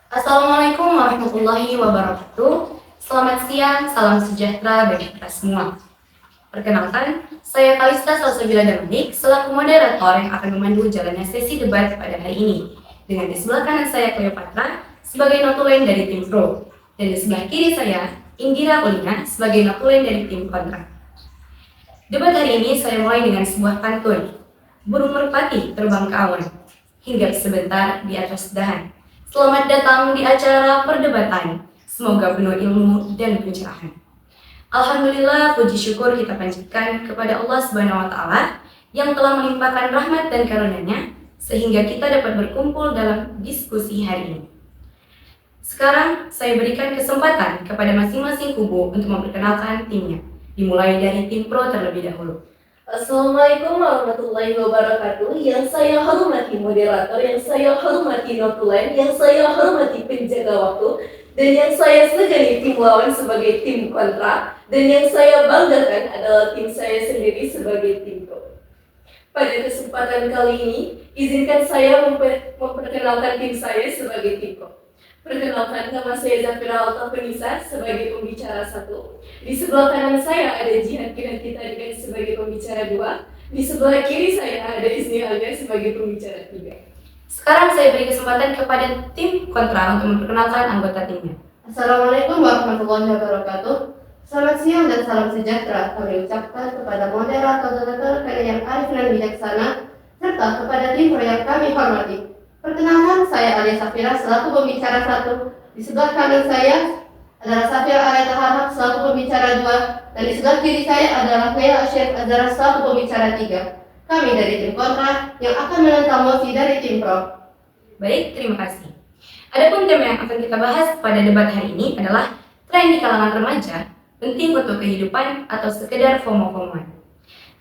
Assalamualaikum warahmatullahi wabarakatuh. Selamat siang, salam sejahtera bagi kita semua. Perkenalkan, saya Kalista Salsabila Damnik selaku moderator yang akan memandu jalannya sesi debat pada hari ini. Dengan di sebelah kanan saya Cleopatra sebagai notulen dari tim pro, dan di sebelah kiri saya Indira Ulina sebagai notulen dari tim kontra. Debat hari ini saya mulai dengan sebuah pantun. Burung merpati terbang ke awan, hinggap sebentar di atas dahan. Selamat datang di acara perdebatan. Semoga penuh ilmu dan pencerahan. Alhamdulillah, puji syukur kita panjatkan kepada Allah Subhanahu wa Ta'ala yang telah melimpahkan rahmat dan karunia-Nya sehingga kita dapat berkumpul dalam diskusi hari ini. Sekarang saya berikan kesempatan kepada masing-masing kubu untuk memperkenalkan timnya. Dimulai dari tim pro terlebih dahulu. Assalamualaikum warahmatullahi wabarakatuh. Yang saya hormati moderator, yang saya hormati notulen, yang saya hormati penjaga waktu, dan yang saya segani tim lawan sebagai tim kontra, dan yang saya banggakan adalah tim saya sendiri sebagai tim pro. Pada kesempatan kali ini, izinkan saya memperkenalkan tim saya sebagai tim pro. Perkenalkan, nama saya Zafira Altafanisa sebagai pembicara 1. Di sebelah kanan saya ada Jihan Kinantika sebagai pembicara 2. Di sebelah kiri saya ada Izni Alia sebagai pembicara 3. Sekarang saya beri kesempatan kepada tim kontra untuk memperkenalkan anggota timnya. Assalamualaikum warahmatullahi wabarakatuh. Selamat siang dan salam sejahtera kami ucapkan kepada moderator yang arif dan bijaksana serta kepada tim pro yang kami hormati. Perkenalkan, saya Alia Safira selaku pembicara 1. Di sebelah kanan saya adalah Safira Areta Harhab selaku pembicara 2, dan di sebelah kiri saya adalah Mea Syed Azhara selaku pembicara 3. Kami dari tim kontra yang akan menentang mosi dari tim pro. Baik, terima kasih. Adapun tema yang akan kita bahas pada debat hari ini adalah tren di kalangan remaja, penting untuk kehidupan atau sekedar FOMO-FOMOan.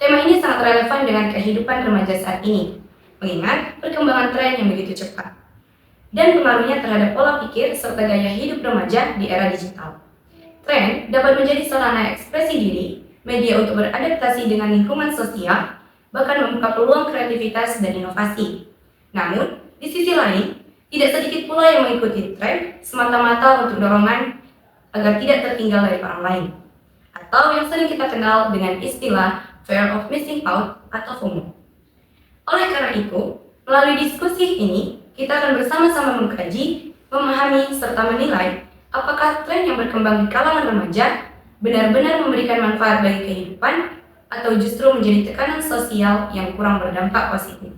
Tema ini sangat relevan dengan kehidupan remaja saat ini, mengingat perkembangan tren yang begitu cepat dan pengaruhnya terhadap pola pikir serta gaya hidup remaja di era digital. Tren dapat menjadi sarana ekspresi diri, media untuk beradaptasi dengan lingkungan sosial, bahkan membuka peluang kreativitas dan inovasi. Namun, di sisi lain, tidak sedikit pula yang mengikuti tren semata-mata untuk dorongan agar tidak tertinggal dari orang lain, atau yang sering kita kenal dengan istilah fear of missing out atau FOMO. Oleh karena itu, melalui diskusi ini, kita akan bersama-sama mengkaji, memahami, serta menilai apakah tren yang berkembang di kalangan remaja benar-benar memberikan manfaat bagi kehidupan atau justru menjadi tekanan sosial yang kurang berdampak positif.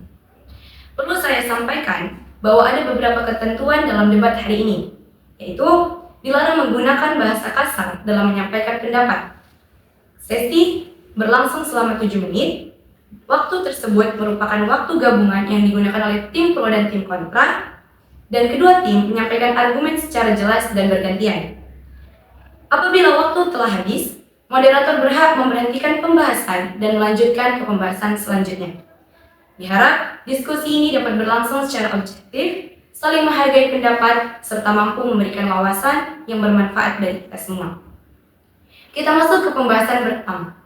Perlu saya sampaikan bahwa ada beberapa ketentuan dalam debat hari ini, yaitu dilarang menggunakan bahasa kasar dalam menyampaikan pendapat. Sesi berlangsung selama 7 menit. Waktu tersebut merupakan waktu gabungan yang digunakan oleh tim pro dan tim kontra, dan kedua tim menyampaikan argumen secara jelas dan bergantian. Apabila waktu telah habis, moderator berhak memberhentikan pembahasan dan melanjutkan ke pembahasan selanjutnya. Diharap diskusi ini dapat berlangsung secara objektif, saling menghargai pendapat, serta mampu memberikan wawasan yang bermanfaat bagi kita semua. Kita masuk ke pembahasan pertama.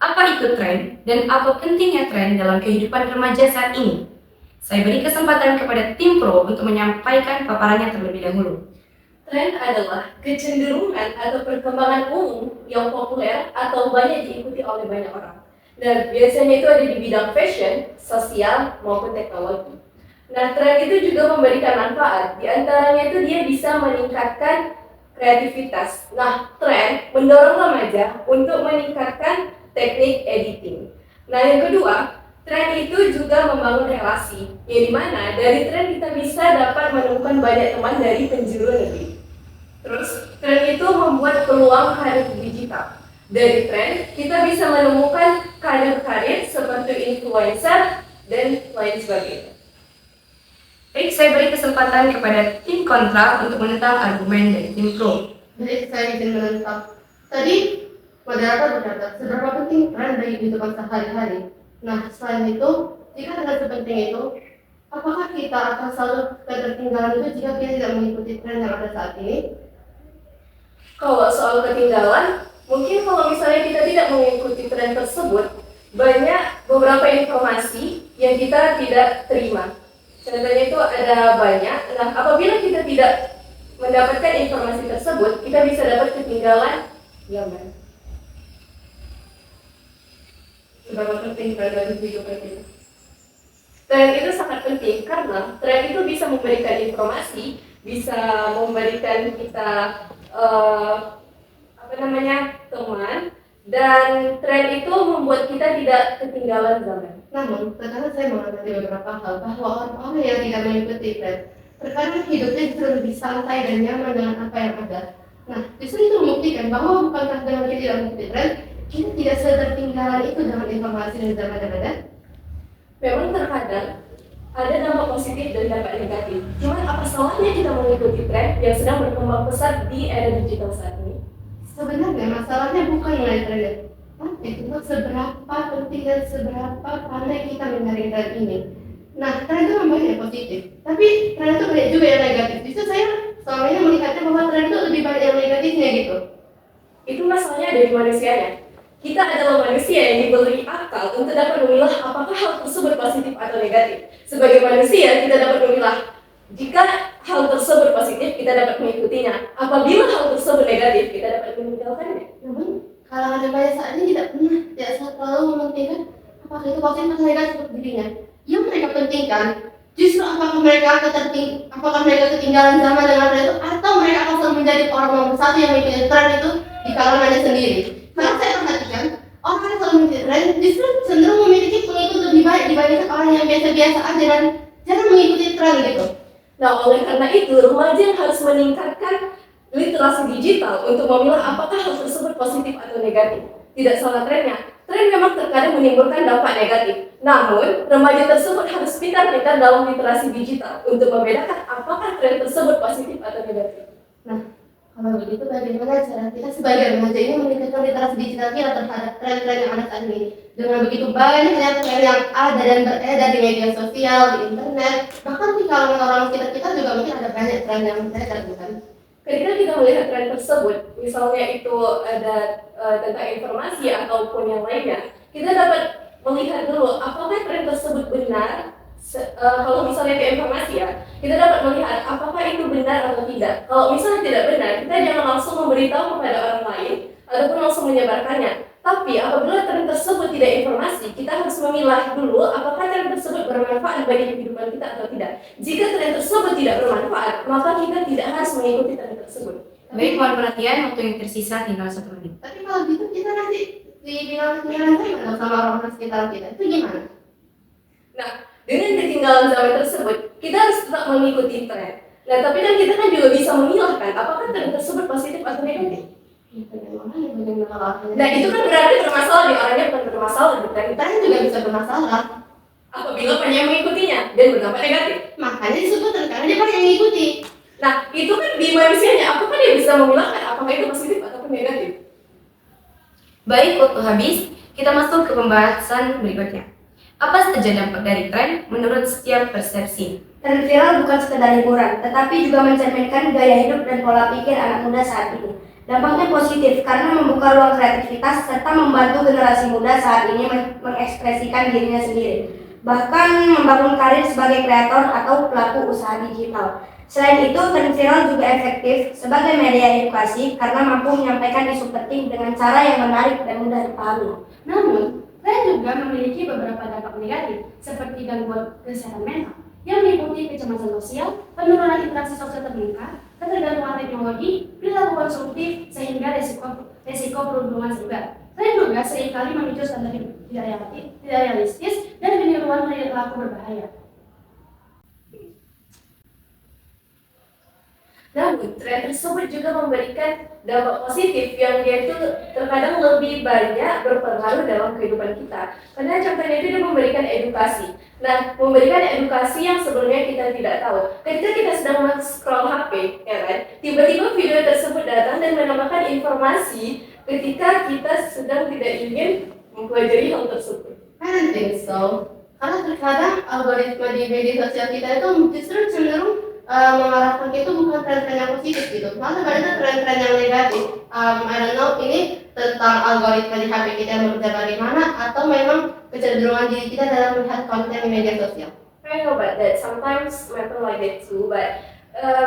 Apa itu tren dan apa pentingnya tren dalam kehidupan remaja saat ini? Saya beri kesempatan kepada tim pro untuk menyampaikan paparannya terlebih dahulu. Tren adalah kecenderungan atau perkembangan umum yang populer atau banyak diikuti oleh banyak orang. Dan biasanya itu ada di bidang fashion, sosial, maupun teknologi. Nah, tren itu juga memberikan manfaat. Di antaranya itu dia bisa meningkatkan kreativitas. Nah, tren mendorong remaja untuk meningkatkan teknik editing. Nah, yang kedua, tren itu juga membangun relasi, yang dimana dari tren kita bisa dapat menemukan banyak teman dari penjuru negeri. Terus, tren itu membuat peluang karir digital. Dari tren, kita bisa menemukan karir-karir seperti influencer dan lain sebagainya. Baik, saya beri kesempatan kepada tim kontra untuk menentang argumen dari tim pro. Jadi saya izin menentang. Tadi moderator berkata, seberapa penting tren bagi kehidupan sehari-hari. Nah, selain itu, jika dengan sepenting itu, apakah kita akan selalu ketertinggalan itu jika kita tidak mengikuti tren yang ada saat ini? Kalau soal ketinggalan, mungkin kalau misalnya kita tidak mengikuti tren tersebut, banyak beberapa informasi yang kita tidak terima. Contohnya itu ada banyak. Nah, apabila kita tidak mendapatkan informasi tersebut, kita bisa dapat ketinggalan zaman. Seberapa penting terhadap kehidupan kita? Tren itu sangat penting karena tren itu bisa memberikan informasi, bisa memberikan kita teman, dan tren itu membuat kita tidak ketinggalan zaman. Namun, terkadang saya mengamati beberapa hal bahwa orang-orang yang tidak mengikuti tren terkadang hidupnya justru lebih santai dan nyaman dengan apa yang ada. Nah, justru itu membuktikan bahwa bukankah dengan kita tidak mengikuti tren, kita tidak setertinggalan itu dengan informasi dan zaman yang ada. Memang terkadang ada dampak positif dan dampak negatif. Cuman apa salahnya kita mengikuti tren yang sedang berkembang pesat di era digital saat ini? Sebenarnya masalahnya bukan mengenai tren, tapi itu seberapa penting dan seberapa pandai kita mencari tren ini. Nah, tren itu memang banyak yang positif, tapi tren itu banyak juga yang negatif. Justru saya selama ini melihatnya bahwa tren itu lebih banyak yang negatifnya gitu. Itu masalahnya dari manusianya. Kita adalah manusia yang diberi akal untuk dapat memilah apakah hal tersebut positif atau negatif. Sebagai manusia, kita dapat memilah jika hal tersebut positif, kita dapat mengikutinya. Apabila hal tersebut negatif, kita dapat meninggalkannya. Namun, kalangan remaja saat ini tidak selalu mementingkan apakah itu positif atau negatif untuk dirinya. Yang mereka pentingkan justru apakah mereka ketinggalan zaman dengan tren itu, atau mereka akan selalu menjadi orang nomor satu yang mengikuti tren itu di kalangannya sendiri. Karena saya perhatikan orang yang selalu mengikuti tren justru cenderung memiliki pengikut lebih baik dibandingkan orang yang biasa-biasa aja dan jarang mengikuti tren gitu. Nah, oleh karena itu, remaja harus meningkatkan literasi digital untuk memilah apakah hal tersebut positif atau negatif. Tidak salah trennya. Tren memang terkadang menimbulkan dampak negatif. Namun, remaja tersebut harus pintar-pintar dalam literasi digital untuk membedakan apakah tren tersebut positif atau negatif. Nah, kalau begitu bagaimana cara kita sebagai remaja ini meningkatkan literasi digital kita terhadap tren-tren yang ada saat ini? Dengan begitu banyaknya tren yang ada dan beredar di media sosial, di internet, bahkan di kalangan orang sekitar kita juga mungkin ada banyak tren yang beredar, bukan? Ketika kita melihat tren tersebut, misalnya itu ada tentang informasi ataupun yang lainnya, kita dapat melihat dulu apakah tren tersebut benar. Kalau misalnya ke informasi ya, kita dapat melihat apakah itu benar atau tidak. Kalau misalnya tidak benar, kita jangan langsung memberitahu kepada orang lain ataupun langsung menyebarkannya. Tapi apabila tren tersebut tidak informasi, kita harus memilah dulu apakah tren tersebut bermanfaat bagi kehidupan kita atau tidak. Jika tren tersebut tidak bermanfaat, maka kita tidak harus mengikuti tren tersebut. Baik, mohon perhatian, waktu yang tersisa tinggal 1 menit. Tapi kalau gitu kita nanti dibilang ketinggalan zaman sama orang-orang sekitar kita, itu gimana? Nah, dengan ketinggalan zaman tersebut, kita harus tetap mengikuti tren. Nah, tapi kan kita kan juga bisa memilahkan apakah tren tersebut positif atau negatif. Nah, itu kan berarti bermasalah di orangnya, bukan bermasalah di tren. Tren juga bisa bermasalah. Apabila banyak yang mengikutinya dan berdampak negatif. Makanya disebut tren karena dia banyak yang mengikuti. Nah, itu kan di manusianya, apakah dia bisa memilahkan apakah itu positif ataupun negatif? Baik, waktu habis, kita masuk ke pembahasan berikutnya. Apa saja dampak dari tren menurut setiap persepsi? Tren viral bukan sekedar hiburan, tetapi juga mencerminkan gaya hidup dan pola pikir anak muda saat ini. Dampaknya positif karena membuka ruang kreativitas serta membantu generasi muda saat ini mengekspresikan dirinya sendiri, bahkan membangun karir sebagai kreator atau pelaku usaha digital. Selain itu, tren viral juga efektif sebagai media edukasi karena mampu menyampaikan isu penting dengan cara yang menarik dan mudah dipahami. Namun, tren juga memiliki beberapa dampak negatif, seperti gangguan kesehatan mental, yang meliputi kecemasan sosial, penurunan interaksi sosial terbuka, ketergantungan teknologi, perilaku konsumtif, sehingga resiko perundungan juga. Tren juga seringkali memicu standar hidup tidak realistis dan peniruan perilaku berbahaya. Namun, tren tersebut juga memberikan dampak positif yang dia itu terkadang lebih banyak berpengaruh dalam kehidupan kita. Karena contohnya itu dia memberikan edukasi. Nah, memberikan edukasi yang sebelumnya kita tidak tahu. Ketika kita sedang scroll HP, ya kan, tiba-tiba video tersebut datang dan menambahkan informasi ketika kita sedang tidak ingin mempelajari hal tersebut. I don't think so. Karena terkadang algoritma di media sosial kita itu justru cenderung mengarahkan itu bukan tren-tren yang positif gitu, malah sebenarnya tren-tren yang negatif. I don't know ini tentang algoritma di HP kita yang bekerja bagaimana, atau memang kecenderungan diri kita dalam melihat konten di media sosial. I know about that. Sometimes happen like that too, but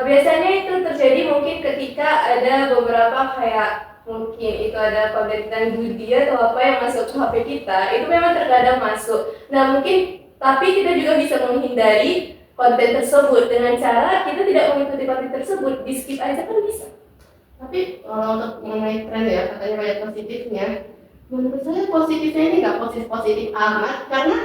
biasanya itu terjadi mungkin ketika ada beberapa kayak mungkin itu ada pemberitaan judi atau apa yang masuk ke HP kita, itu memang terkadang masuk. Nah mungkin, tapi kita juga bisa menghindari konten tersebut dengan cara kita tidak mengikuti konten tersebut, di skip aja kan bisa. Tapi kalau untuk mengenai tren ya, katanya banyak positifnya. Menurut saya positifnya ini nggak positif amat, karena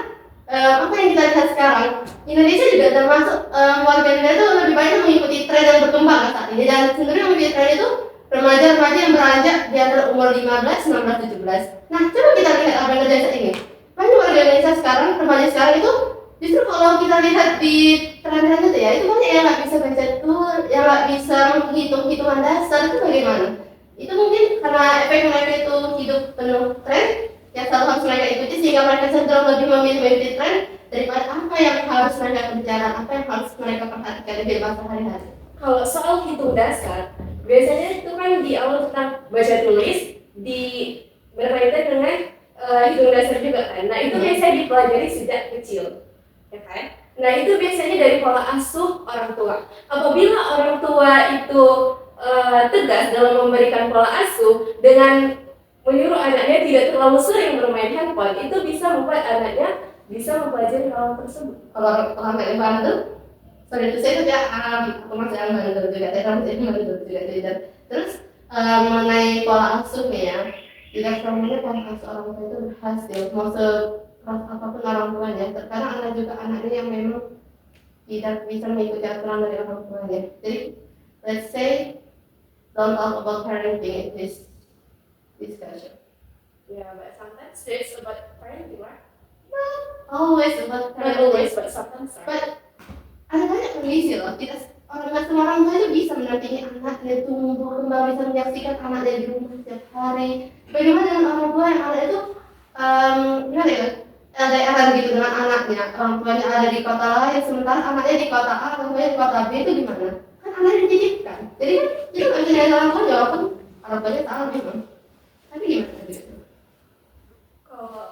apa yang kita lihat sekarang, Indonesia juga termasuk warga negara itu lebih banyak mengikuti tren yang berkembang saat ini, dan sebenarnya mengikuti tren itu remaja-remaja yang beranjak di antara umur 15, 16, 17. Nah, coba kita lihat apa yang terjadi saat ini. Banyak warga Indonesia sekarang, remaja sekarang itu justru kalau kita lihat di tren-tren itu ya, itu banyak yang nggak bisa baca tuh, yang nggak bisa menghitung hitungan dasar, itu bagaimana? Itu mungkin karena efek mereka itu hidup penuh tren yang selalu harus mereka ikuti, sehingga mereka cenderung lebih memilih mengikuti tren daripada apa yang harus mereka kerjakan, apa yang harus mereka perhatikan di kehidupan sehari-hari. Kalau soal hitung dasar, biasanya itu kan di awal tentang baca tulis, di berkaitan dengan hitung dasar juga kan. Nah itu biasanya dipelajari sejak kecil, ya kan? Nah itu biasanya dari pola asuh orang tua. Apabila orang tua itu tegas dalam memberikan pola asuh dengan menyuruh anaknya tidak terlalu sering bermain handphone, itu bisa membuat anaknya bisa mempelajari hal tersebut. Kalau sampai di Bandung, sorry itu saya juga aku masih yang Bandung juga, saya masih yang Bandung juga. Terus mengenai pola asuhnya ya, tidak semuanya pola asuh orang tua itu berhasil, mau sekeras apapun orang tuanya. Terkadang ada juga anaknya yang memang tidak bisa mengikuti aturan dari orang tuanya. Jadi let's say don't talk about parenting in this discussion. Yeah, but sometimes it's about parenting, right? Always about Not parenting. always, but sometimes. Right? But ada banyak kondisi loh, tidak semua orang tua itu bisa mendampingi anaknya tumbuh kembang, bisa menyaksikan anaknya di rumah setiap hari. Bagaimana dengan orang tua yang anak itu gimana ya, LDR gitu dengan anaknya, orang tuanya ada di kota lain sementara anaknya di kota A, orang tuanya di kota B, itu gimana? Kan anaknya dititipkan, jadi kan kita nggak bisa nyari orang tua, walaupun orang tuanya salah memang. Tapi gimana gitu? Kalau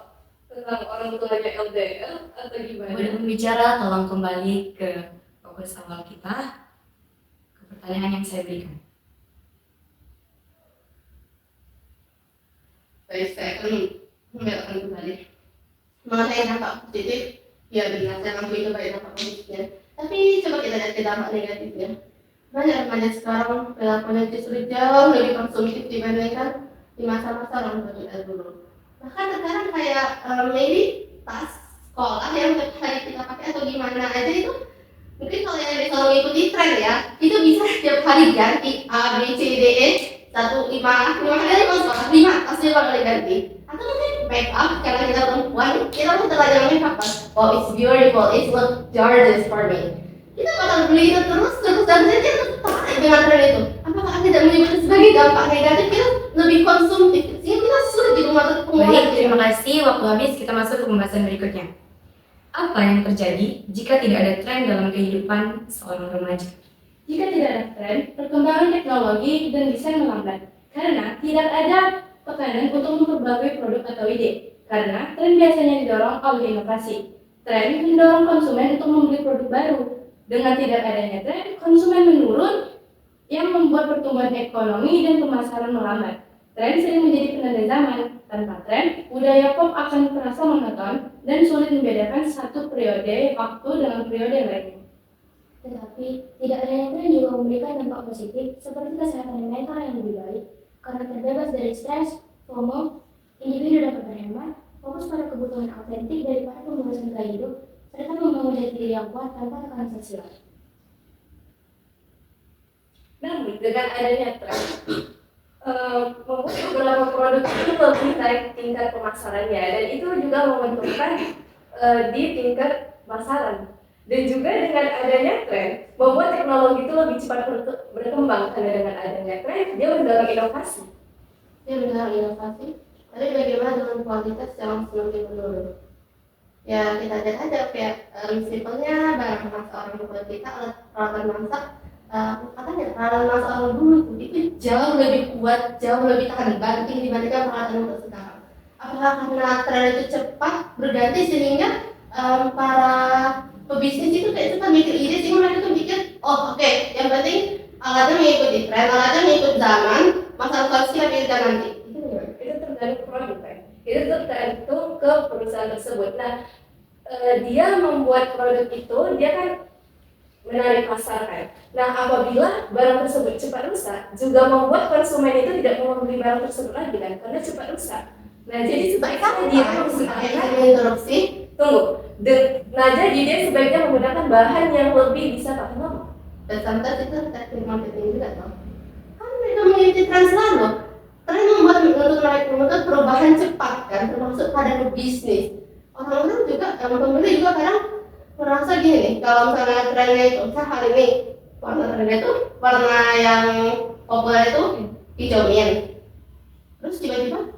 tentang orang tuanya LDR atau gimana? Boleh berbicara, tolong kembali ke fokus awal kita, ke pertanyaan yang saya berikan. Baik, saya akan membelokkan kembali mengenai dampak positif. Ya benar, saya mampu itu baik dampak positifnya. Tapi coba kita lihat ke dampak negatifnya. Banyak remaja sekarang perilakunya justru jauh lebih konsumtif dibandingkan di masa-masa orang tua kita dulu. Bahkan sekarang kayak maybe tas sekolah yang tiap hari kita pakai atau gimana aja itu, mungkin kalau yang bisa mengikuti tren ya, itu bisa tiap hari ganti A, B, C, D, E, 1, 5 kali masuk sekolah, 5 pasti 5 kali ganti. Atau mungkin make up, karena kita perempuan, kita pun terlalu make up kan. Oh, it's beautiful, it's look gorgeous for me. Kita bakal beli itu terus dan kita tertarik dengan tren itu. Apakah tidak menyebut sebagai dampak negatif? Kita lebih konsumtif, sehingga kita sulit di rumah Baik, terima kasih. Waktu habis, kita masuk ke pembahasan berikutnya. Apa yang terjadi jika tidak ada tren dalam kehidupan seorang remaja? Jika tidak ada tren, perkembangan teknologi dan desain melambat karena tidak ada tekanan untuk memperbarui produk atau ide. Karena tren biasanya didorong oleh inovasi. Tren mendorong konsumen untuk membeli produk baru. Dengan tidak adanya tren, konsumen menurun yang membuat pertumbuhan ekonomi dan pemasaran melambat. Tren sering menjadi penanda zaman. Tanpa tren, budaya pop akan terasa monoton dan sulit membedakan satu periode waktu dengan periode lainnya. Tetapi, tidak adanya tren juga memberikan dampak positif seperti kesehatan mental yang lebih baik karena terbebas dari stres, FOMO, individu dapat berhemat, fokus pada kebutuhan autentik daripada pemuasan gaya hidup, serta membangun jati diri yang kuat tanpa tekanan sosial. Namun dengan adanya tren, membuat beberapa produk itu lebih naik tingkat pemasarannya, dan itu juga menguntungkan di tingkat pasaran. Dan juga dengan adanya tren, membuat teknologi itu lebih cepat berkembang karena dengan adanya tren, dia mendorong inovasi. Dia mendorong inovasi, tapi bagaimana dengan kualitas yang semakin menurun? Ya kita lihat aja kayak simpelnya barang masak orang tua kita, peralatan masak, katanya peralatan masak orang dulu itu jauh lebih kuat, jauh lebih tahan banting dibandingkan peralatan untuk sekarang. Apakah karena tren itu cepat berganti sehingga para pebisnis itu kayak suka mikir ide sih, mereka tuh mikir, oh oke, yang penting alatnya mengikuti tren, alatnya mengikut zaman, masalah sosial kita nanti. Itu tergantung produk kan. Itu tergantung ke perusahaan tersebut. Nah, dia membuat produk itu, dia kan menarik pasar kan. Nah, apabila barang tersebut cepat rusak, juga membuat konsumen itu tidak mau membeli barang tersebut lagi kan, karena cepat rusak. Nah, jadi sebaiknya dia interupsi. tunggu. Nah, jadi dia sebaiknya menggunakan bahan yang lebih bisa tahan lama. Dan sometimes itu teknik marketing juga toh. Kan mereka mengikuti tren selalu. Tren membuat untuk mereka menuntut perubahan cepat kan, termasuk pada bisnis. Orang-orang juga, yang pembeli juga kadang merasa gini nih, kalau misalnya trennya itu, misalnya hari ini warna trennya itu warna yang populer itu hijau mint. Terus tiba-tiba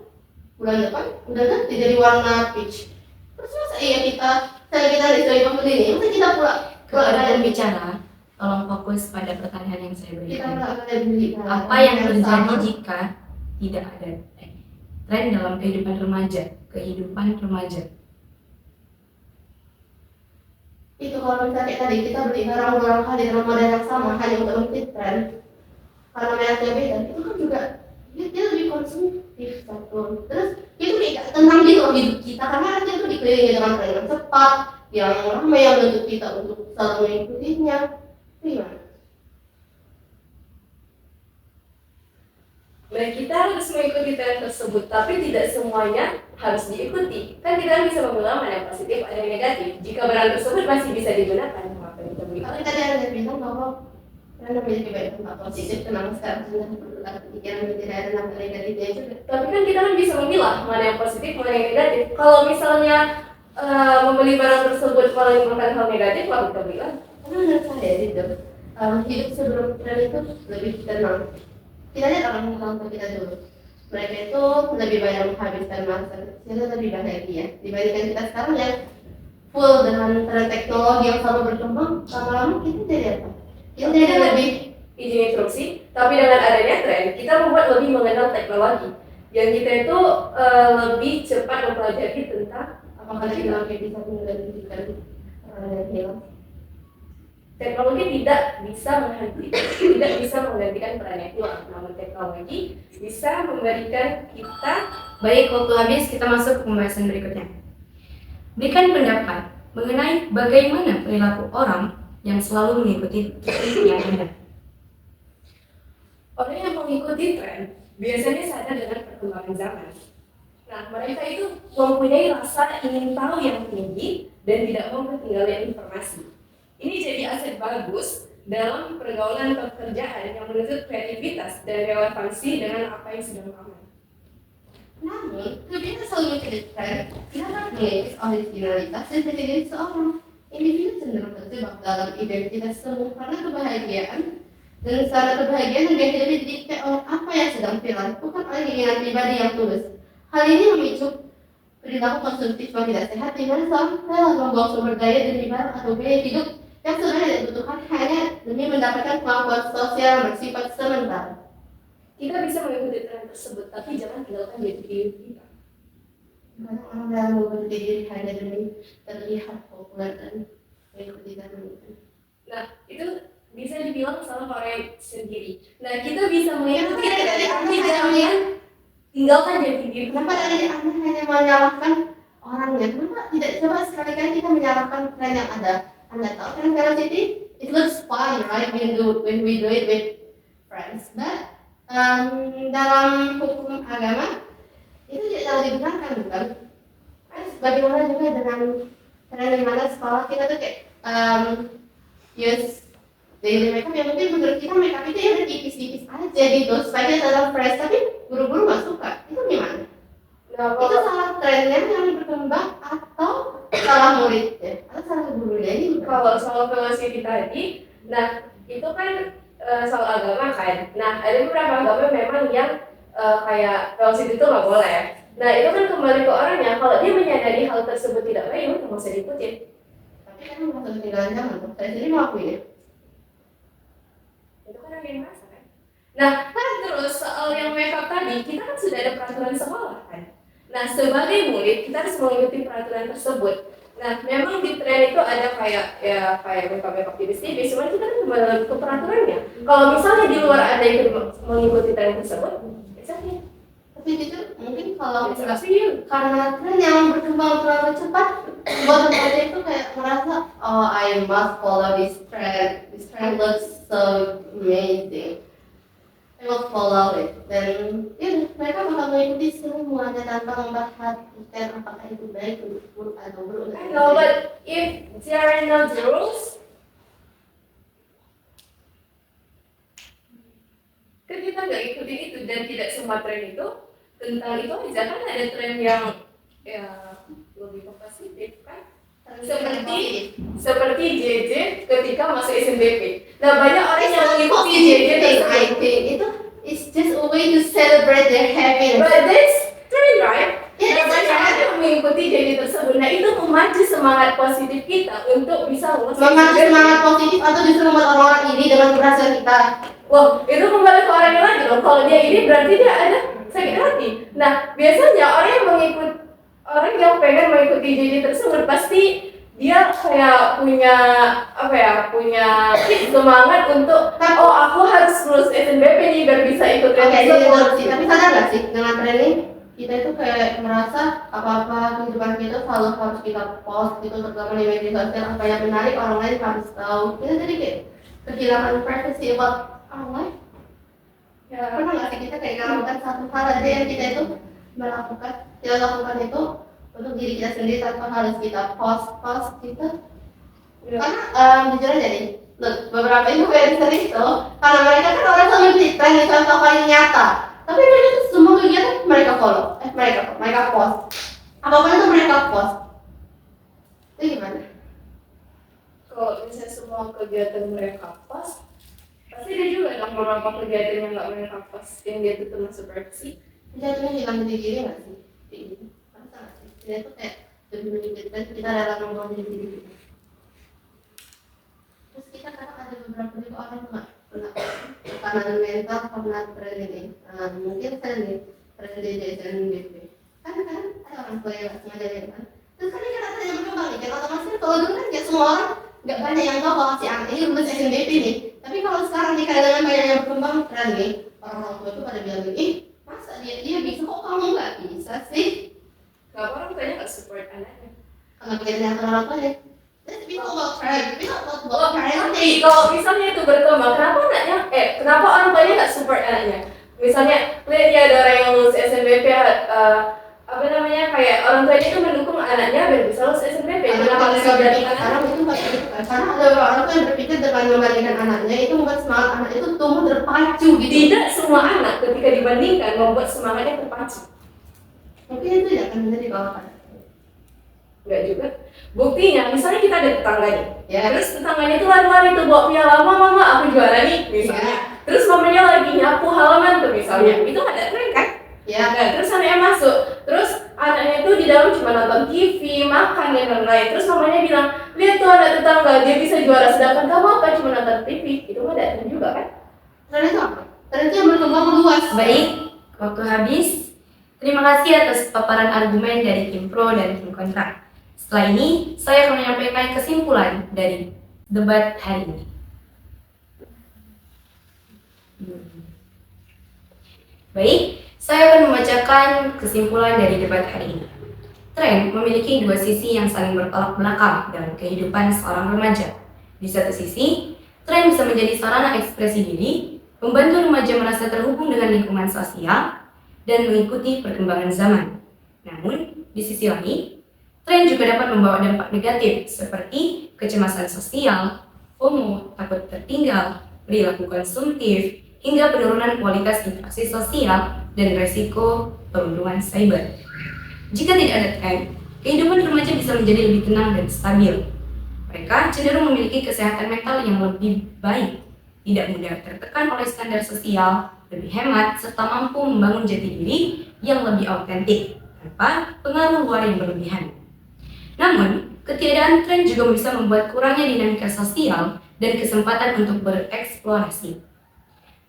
bulan depan udah ganti jadi warna peach. Terus masa iya kita sebagai pembeli nih, masa kita pula Kepada pembicara, tolong fokus pada pertanyaan yang saya kita berikan. pula beli Apa yang terjadi jika tidak ada tren dalam kehidupan remaja? Itu kalau misalnya kayak tadi kita beli barang beberapa kali dalam model yang sama hanya untuk mengikuti tren karena mereknya beda, itu kan juga dia lebih konsumtif satu. Terus itu tidak tenang gitu loh hidup kita, karena kita itu dikelilingi dengan tren yang cepat, yang ramai yang menuntut kita untuk selalu mengikutinya. Gimana? Nah, kita harus mengikuti tren tersebut, tapi tidak semuanya harus diikuti. Kan kita bisa memilah mana yang positif, ada yang negatif. Jika barang tersebut masih bisa digunakan, maka kita beli. Tapi tadi ada yang bilang bahwa tren memiliki banyak dampak positif, kenapa sekarang sudah bertukar pikiran tidak ada dampak negatifnya juga. Tapi kan kita kan bisa memilah mana yang positif, mana yang negatif. Kalau misalnya membeli barang tersebut menimbulkan hal negatif, maka kita beli lagi. Karena menurut saya hidup sebelum tren itu lebih tenang. Kita lihat orang tua kita dulu, mereka itu lebih banyak menghabiskan masa kecil, lebih bahagia dibandingkan kita sekarang yang full dengan tren teknologi yang selalu berkembang. Lama-lama kita jadi apa? Kita jadi lebih izin instruksi, tapi dengan adanya tren, kita membuat lebih mengenal teknologi. Yang kita itu lebih cepat mempelajari tentang apakah teknologi bisa menggantikan orang yang hilang. Teknologi tidak bisa menggantikan peran yang hilang, namun teknologi bisa memberikan kita. Baik, waktu habis, kita masuk ke pembahasan berikutnya. Berikan pendapat mengenai bagaimana perilaku orang yang selalu mengikuti yang ada. Orang yang mengikuti tren biasanya sadar dengan perkembangan zaman. Nah, mereka itu mempunyai rasa ingin tahu yang tinggi dan tidak mau ketinggalan informasi. Ini jadi aset bagus dalam pergaulan pekerjaan yang menuntut kreativitas dan relevansi dengan apa yang sedang ramai. Namun, kebiasaan selalu mengikuti tren tidak memiliki originalitas dan jadi diri seorang. Individu cenderung terjebak dalam identitas semu karena kebahagiaan dan secara kebahagiaan yang tidak didikte oleh apa yang sedang viral, bukan oleh keinginan pribadi yang tulus. Hal ini memicu perilaku konsumtif yang tidak sehat, di mana seorang rela membuang sumber daya demi barang atau biaya hidup yang sebenarnya dibutuhkan hanya demi mendapatkan kemampuan sosial bersifat sementara. Kita bisa mengikuti tren tersebut, tapi jangan tinggalkan jati diri kita. Banyak orang yang mengikuti diri hanya demi terlihat populer dan mengikuti zaman itu. Nah, itu bisa dibilang salah orang sendiri. Nah, kita bisa mengikuti tren, tapi jangan tinggalkan jati diri. Kenapa tadi Anda hanya menyalahkan orangnya? Kenapa tidak coba sekali-kali kita menyalahkan tren yang ada? Anda tahu kan velocity, it looks fun, right? When we do it with friends. But dalam hukum agama itu tidak terlalu dibenarkan, bukan? Bagaimana juga dengan tren di mana sekolah kita tuh kayak use daily makeup yang mungkin menurut kita makeup itu ya udah tipis-tipis aja gitu supaya kita tetap fresh, tapi guru-guru nggak suka. Itu gimana? Nah, Itu salah trennya yang berkembang atau salah muridnya atau salah gurunya? Ini kalau soal velocity tadi, nah itu kan soal agama kan. Nah, ada beberapa agama memang yang kayak velocity itu nggak boleh. Nah, itu kan kembali ke orangnya. Kalau dia menyadari hal tersebut tidak baik, nggak usah diikutin. tapi kan masuk ketinggalan zaman tuh. Saya sendiri melakukannya. Itu kan ada yang merasa kan. Nah, kan terus soal yang makeup tadi, kita kan sudah ada peraturan sekolah kan. Nah, sebagai murid kita harus mengikuti peraturan tersebut. Nah, memang di tren itu ada kayak makeup tipis-tipis, cuman kita kan kembali lagi ke peraturannya. Kalau misalnya di luar ada yang mengikuti tren tersebut, exactly. Tapi jujur mungkin kalau It's up to you. karena tren yang berkembang terlalu cepat, buat remaja itu kayak merasa, oh I must follow this trend. This trend looks so amazing. I must follow it. Dan ya mereka bakal mengikuti semuanya tanpa memperhatikan apakah itu baik untuk buruk atau buruk. I know, but if there are no rules, kan kita nggak ikutin itu dan tidak semua tren itu tentang itu aja. Kan ada tren yang ya lebih positif kan, seperti JJ ketika masuk SNBP. Nah, banyak orang yang mengikuti JJ I tersebut. think itu it's just a way to celebrate their happiness. But that's trend, right? Yeah, Nah, that's banyak right. orang yang mengikuti JJ tersebut. Nah, itu memacu semangat positif kita untuk bisa lolos Memacu SNBP. semangat positif atau justru membuat orang-orang iri dengan keberhasilan kita. Wah, itu kembali ke orang yang lagi loh. Kalau dia ini berarti dia ada sakit hati. Nah, biasanya orang yang pengen mengikuti JJ tersebut pasti dia kayak punya semangat untuk oh aku harus lulus SNBP nih biar bisa ikut tren Oke, jadi tersebut. sih. Tapi sadar nggak sih dengan tren ini kita itu kayak merasa apa-apa kehidupan kita selalu harus kita post gitu, terutama di media sosial, apa yang menarik orang lain harus tahu. Kita jadi kayak kehilangan privacy about our life. Ya, Pernah nggak sih kita kayak melakukan satu hal aja yang kita itu kita lakukan itu untuk diri kita sendiri tanpa harus kita post gitu. ya. Karena jujur aja nih, look, beberapa influencer itu karena mereka kan orang selalu beli tren itu contoh paling nyata, tapi mereka tuh semua kegiatan mereka follow, mereka post, apapun itu mereka post. Itu gimana? Kalau misalnya semua kegiatan mereka pas, pasti ada juga dong beberapa kegiatan yang nggak mereka pas, yang dia tuh termasuk privacy. Jatuhnya hilang jati diri nggak sih? Kayak gitu. Masa nggak sih? Dia tuh kayak lebih menunjukkan kita rela ngomong jati diri kita. Terus kita kadang ada beberapa juga orang tuh nggak pernah tekanan mental karena tren ini. Mungkin saya nih tren DJSNBP. Kan ada orang tua yang nggak sengaja ya kan. Terus kan ini karena trennya berkembang nih, kan otomatis kalau dulu kan nggak semua orang nggak banyak yang tahu kalau si anak ini lulus SNBP nih. Tapi kalau sekarang nih kadang-kadang banyak yang berkembang tren nih, orang tua itu pada bilang ih masa dia bisa kok kamu nggak bisa sih? Nggak apa orang tuanya nggak support anaknya. Karena pengen orang tuanya. That's people about trend, people about Oh, parenting. kalau misalnya itu berkembang, kenapa orang tuanya nggak support anaknya? Misalnya, lihat ya ada orang yang lulus SNBP, kayak orang tuanya itu mendukung anaknya biar bisa lulus SNBP. Kenapa nggak berarti Sekarang itu nggak gitu kan? Karena ada orang tua yang berpikir dengan membandingkan anaknya itu membuat semangat anak itu tumbuh terpacu gitu. Tidak semua anak ketika dibandingkan membuat semangatnya terpacu. Mungkin itu ya akan menjadi bawaan. Enggak juga. Buktinya, misalnya kita ada tetangga nih. Ya. Terus tetangganya itu lari-lari tuh bawa piala, mama aku juara nih misalnya. Terus mamanya lagi nyapu halaman tuh misalnya. Itu ada tren kan? Ya. Nah, terus anaknya masuk. Terus anaknya itu di dalam cuma nonton TV, makan dan lain-lain. Terus mamanya bilang, lihat tuh anak tetangga dia bisa juara, sedangkan kamu apa cuma nonton TV. Itu mah ada tren juga kan? Tren itu apa? Tren itu yang berkembang luas. Baik, waktu habis. Terima kasih atas paparan argumen dari tim pro dan tim kontra. Setelah ini, saya akan menyampaikan kesimpulan dari debat hari ini. Baik, saya akan membacakan kesimpulan dari debat hari ini. Tren memiliki dua sisi yang saling bertolak belakang dalam kehidupan seorang remaja. Di satu sisi, tren bisa menjadi sarana ekspresi diri, membantu remaja merasa terhubung dengan lingkungan sosial, dan mengikuti perkembangan zaman. Namun, di sisi lain, tren juga dapat membawa dampak negatif seperti kecemasan sosial, FOMO, takut tertinggal, perilaku konsumtif, hingga penurunan kualitas interaksi sosial dan resiko perundungan cyber. Jika tidak ada tren, kehidupan remaja bisa menjadi lebih tenang dan stabil. Mereka cenderung memiliki kesehatan mental yang lebih baik, tidak mudah tertekan oleh standar sosial, lebih hemat, serta mampu membangun jati diri yang lebih autentik tanpa pengaruh luar yang berlebihan. Namun, ketiadaan tren juga bisa membuat kurangnya dinamika sosial dan kesempatan untuk bereksplorasi.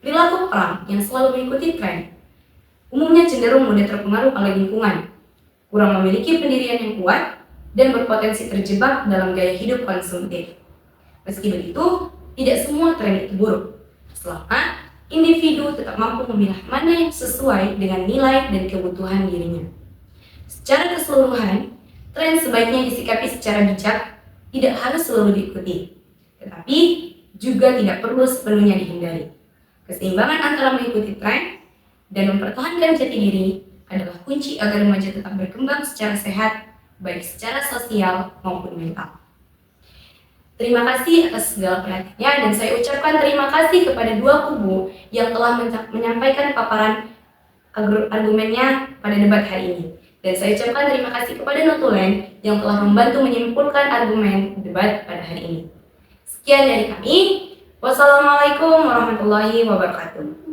Perilaku orang yang selalu mengikuti tren umumnya cenderung mudah terpengaruh oleh lingkungan, kurang memiliki pendirian yang kuat, dan berpotensi terjebak dalam gaya hidup konsumtif. Meski begitu, tidak semua tren itu buruk, selama individu tetap mampu memilah mana yang sesuai dengan nilai dan kebutuhan dirinya. Secara keseluruhan, tren sebaiknya disikapi secara bijak, tidak harus selalu diikuti, tetapi juga tidak perlu sepenuhnya dihindari. Keseimbangan antara mengikuti tren dan mempertahankan jati diri adalah kunci agar remaja tetap berkembang secara sehat, baik secara sosial maupun mental. Terima kasih atas segala perhatiannya, dan saya ucapkan terima kasih kepada dua kubu yang telah menyampaikan paparan argumennya pada debat hari ini. Dan saya ucapkan terima kasih kepada Notulen yang telah membantu menyimpulkan argumen debat pada hari ini. Sekian dari kami. Wassalamualaikum warahmatullahi wabarakatuh.